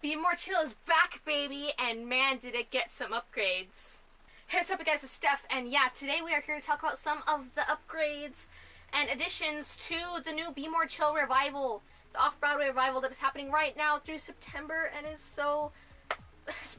Be More Chill is back, baby, and man, did it get some upgrades. Hey, what's up, guys? It's Steph, and yeah, today we are here to talk about some of the upgrades and additions to the new Be More Chill revival, the off-Broadway revival that is happening right now through September and is so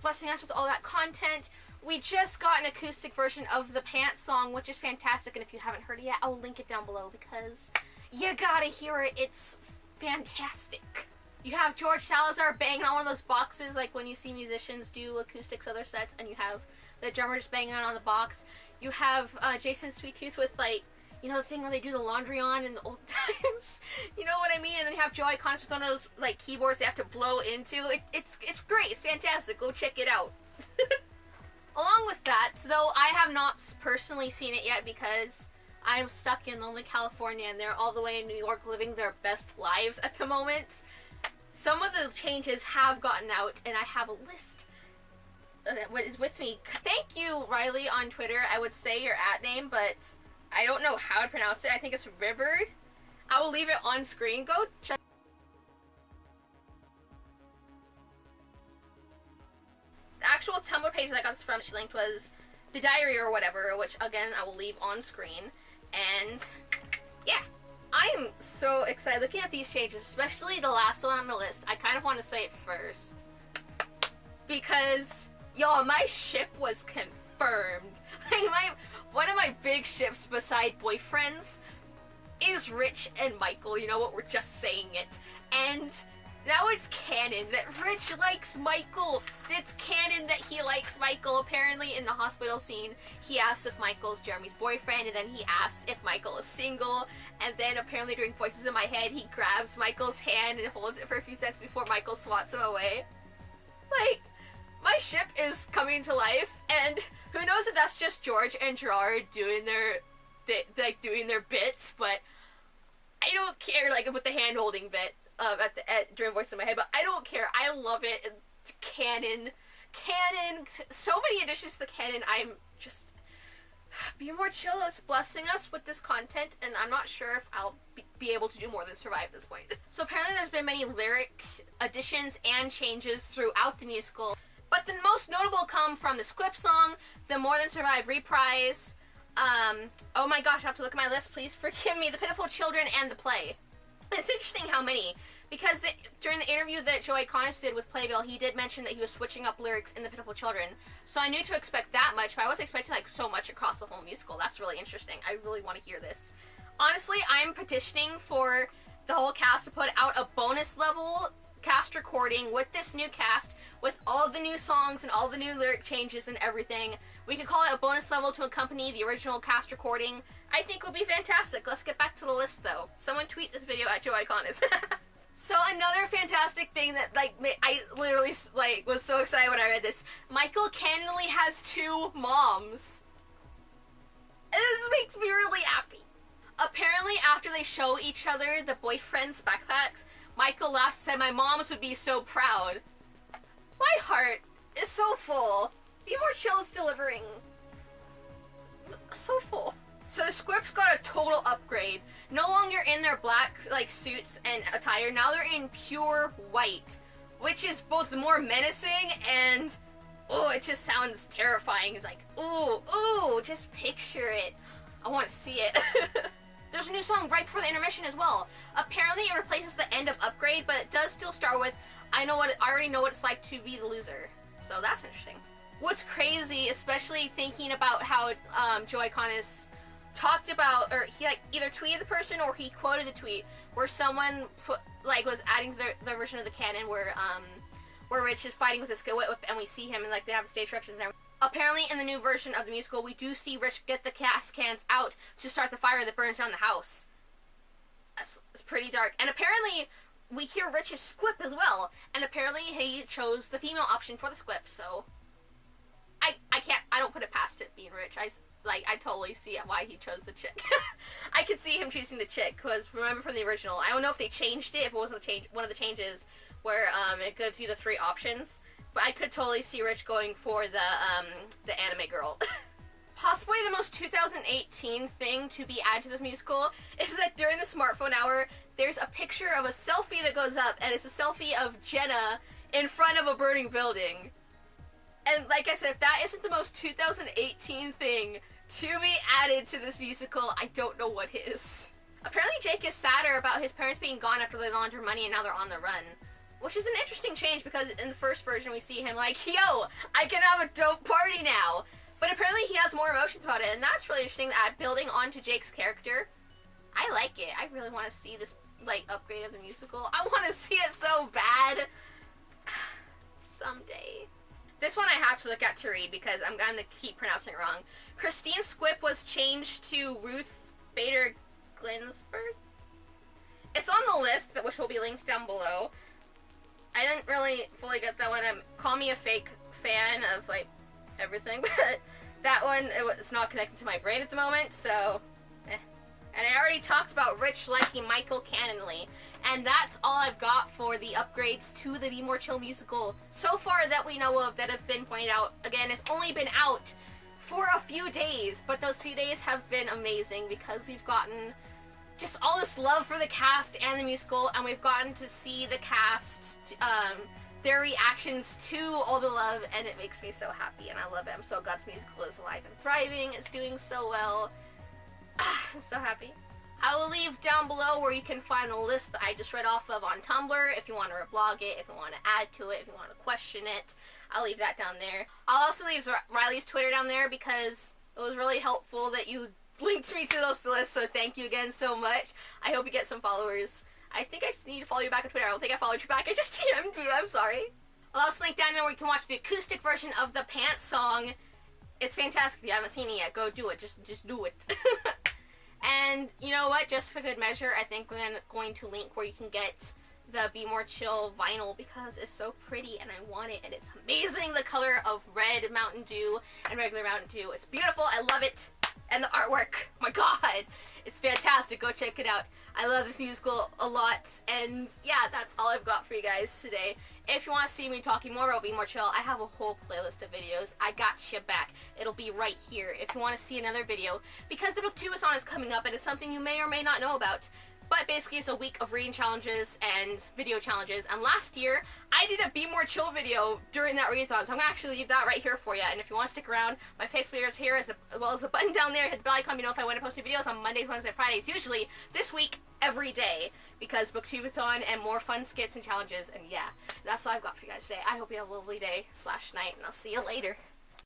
blessing us with all that content. We just got an acoustic version of the Pants song, which is fantastic, and if you haven't heard it yet, I'll link it down below because you gotta hear it. It's fantastic. You have George Salazar banging on one of those boxes, like when you see musicians do acoustics of their sets, and you have the drummer just banging on the box. You have Jason Sweet Tooth with, like, you know, the thing where they do the laundry on in the old times. You know what I mean? And then you have Joey Connors with one of those, like, keyboards they have to blow into. It's great. It's fantastic. Go check it out. Along with that, though, I have not personally seen it yet because I'm stuck in lonely California and they're all the way in New York living their best lives at the moment. Some of the changes have gotten out, and I have a list that is with me. Thank you, Riley, on Twitter. I would say your @name, but I don't know how to pronounce it. I think it's Rivered. I will leave it on screen. Go check. The actual Tumblr page that I got this from, she linked, was the diary or whatever, which, again, I will leave on screen. And, yeah. I am so excited looking at these changes, especially the last one on the list. I kind of want to say it first. Because, y'all, my ship was confirmed. One of my big ships beside boyfriends is Rich and Michael. You know what? We're just saying it. And now it's canon that Rich likes Michael. It's canon that he likes Michael. Apparently in the hospital scene, he asks if Michael's Jeremy's boyfriend, and then he asks if Michael is single, and then apparently during Voices in My Head, he grabs Michael's hand and holds it for a few seconds before Michael swats him away. Like, my ship is coming to life, and who knows if that's just George and Gerard doing their bits, but I don't care, like, with the hand-holding bit. During Voice in My Head, but I don't care. I love it. It's canon. So many additions to the canon. I'm just... Be More Chill is blessing us with this content, and I'm not sure if I'll be able to do more than survive this point. So apparently there's been many lyric additions and changes throughout the musical, but the most notable come from the Squip song, the More Than Survive reprise, oh my gosh, I have to look at my list, please forgive me, The Pitiful Children, and the play. It's interesting how many, because during the interview that Joey Connors did with Playbill, he did mention that he was switching up lyrics in The Pitiful Children, so I knew to expect that much, but I wasn't expecting, like, so much across the whole musical. That's really interesting. I really want to hear this. Honestly, I'm petitioning for the whole cast to put out a bonus level cast recording with this new cast, with all the new songs and all the new lyric changes and everything. We could call it a bonus level to accompany the original cast recording. I think would be fantastic. Let's get back to the list, though. Someone tweet this video at Joey Connors. So another fantastic thing that, like, I literally, like, was so excited when I read this. Michael canonically has 2 moms. This makes me really happy. Apparently, after they show each other the boyfriend's backpacks, Michael laughs and said, "My moms would be so proud." My heart is so full. Be More Chill is delivering. So full. So the Squips got a total upgrade. No longer in their black, like, suits and attire. Now they're in pure white, which is both more menacing and, oh, it just sounds terrifying. It's like, ooh, just picture it. I want to see it. There's a new song right before the intermission as well. Apparently it replaces the end of Upgrade, but it does still start with, I already know what it's like to be the loser. So that's interesting. What's crazy, especially thinking about how Joey Connors talked about, or he, like, either tweeted the person or he quoted the tweet where someone was adding to their version of the canon where Rich is fighting with his whip and we see him and, like, they have the stage directions and everything. Apparently in the new version of the musical we do see Rich get the gas cans out to start the fire that burns down the house. It's pretty dark. And apparently we hear Rich's squip as well, and apparently he chose the female option for the squip, so I don't put it past it being Rich. I totally see why he chose the chick. I could see him choosing the chick, because remember from the original, I don't know if they changed it, if it wasn't one of the changes where it gives you the 3 options, but I could totally see Rich going for the anime girl. Possibly the most 2018 thing to be added to this musical is that during the smartphone hour, there's a picture of a selfie that goes up, and it's a selfie of Jenna in front of a burning building. And like I said, if that isn't the most 2018 thing to be added to this musical, I don't know what is. Apparently Jake is sadder about his parents being gone after they laundered money and now they're on the run. Which is an interesting change because in the first version we see him like, yo, I can have a dope party now. But apparently he has more emotions about it, and that's really interesting, that building onto Jake's character. I like it. I really want to see this, like, upgrade of the musical. I want to see it so bad. Someday. This one I have to look at to read because I'm going to keep pronouncing it wrong. Christine Squibb was changed to Ruth Bader Ginsburg. It's on the list, which will be linked down below. I didn't really fully get that one. Call me a fake fan of, like, everything, but that one, it's not connected to my brain at the moment, so, eh. And I already talked about Rich liking Michael canonly, and that's all I've got for the upgrades to the Be More Chill musical so far that we know of that have been pointed out. Again, it's only been out for a few days, but those few days have been amazing because we've gotten just all this love for the cast and the musical, and we've gotten to see the cast, their reactions to all the love, and it makes me so happy, and I love it. I'm so glad this musical is alive and thriving. It's doing so well. I'm so happy. I will leave down below where you can find the list that I just read off of on Tumblr, if you want to reblog it, if you want to add to it, if you want to question it. I'll leave that down there. I'll also leave Riley's Twitter down there because it was really helpful that you linked me to those lists, so thank you again so much. I hope you get some followers. I think I just need to follow you back on Twitter. I don't think I followed you back. I just DM'd you. I'm sorry. I'll also link down there where you can watch the acoustic version of the Pants song. It's fantastic. If you haven't seen it yet, go do it. Just do it. And you know what? Just for good measure, I think we're going to link where you can get the Be More Chill vinyl because it's so pretty and I want it, and it's amazing. The color of red Mountain Dew and regular Mountain Dew. It's beautiful. I love it. And the artwork, oh my god, it's fantastic. Go check it out. I love this musical a lot, and yeah, that's all I've got for you guys today. If you want to see me talking more about Be More Chill, I have a whole playlist of videos. I got you back. It'll be right here if you want to see another video, because the Booktubeathon is coming up, and it's something you may or may not know about. But basically, it's a week of reading challenges and video challenges. And last year, I did a Be More Chill video during that readathon. So I'm going to actually leave that right here for you. And if you want to stick around, my Facebook is here as well as the button down there. Hit the bell icon, you know, if I want to post new videos on Mondays, Wednesdays, and Fridays. Usually, this week, every day. Because Booktubeathon and more fun skits and challenges. And yeah, that's all I've got for you guys today. I hope you have a lovely day / night. And I'll see you later.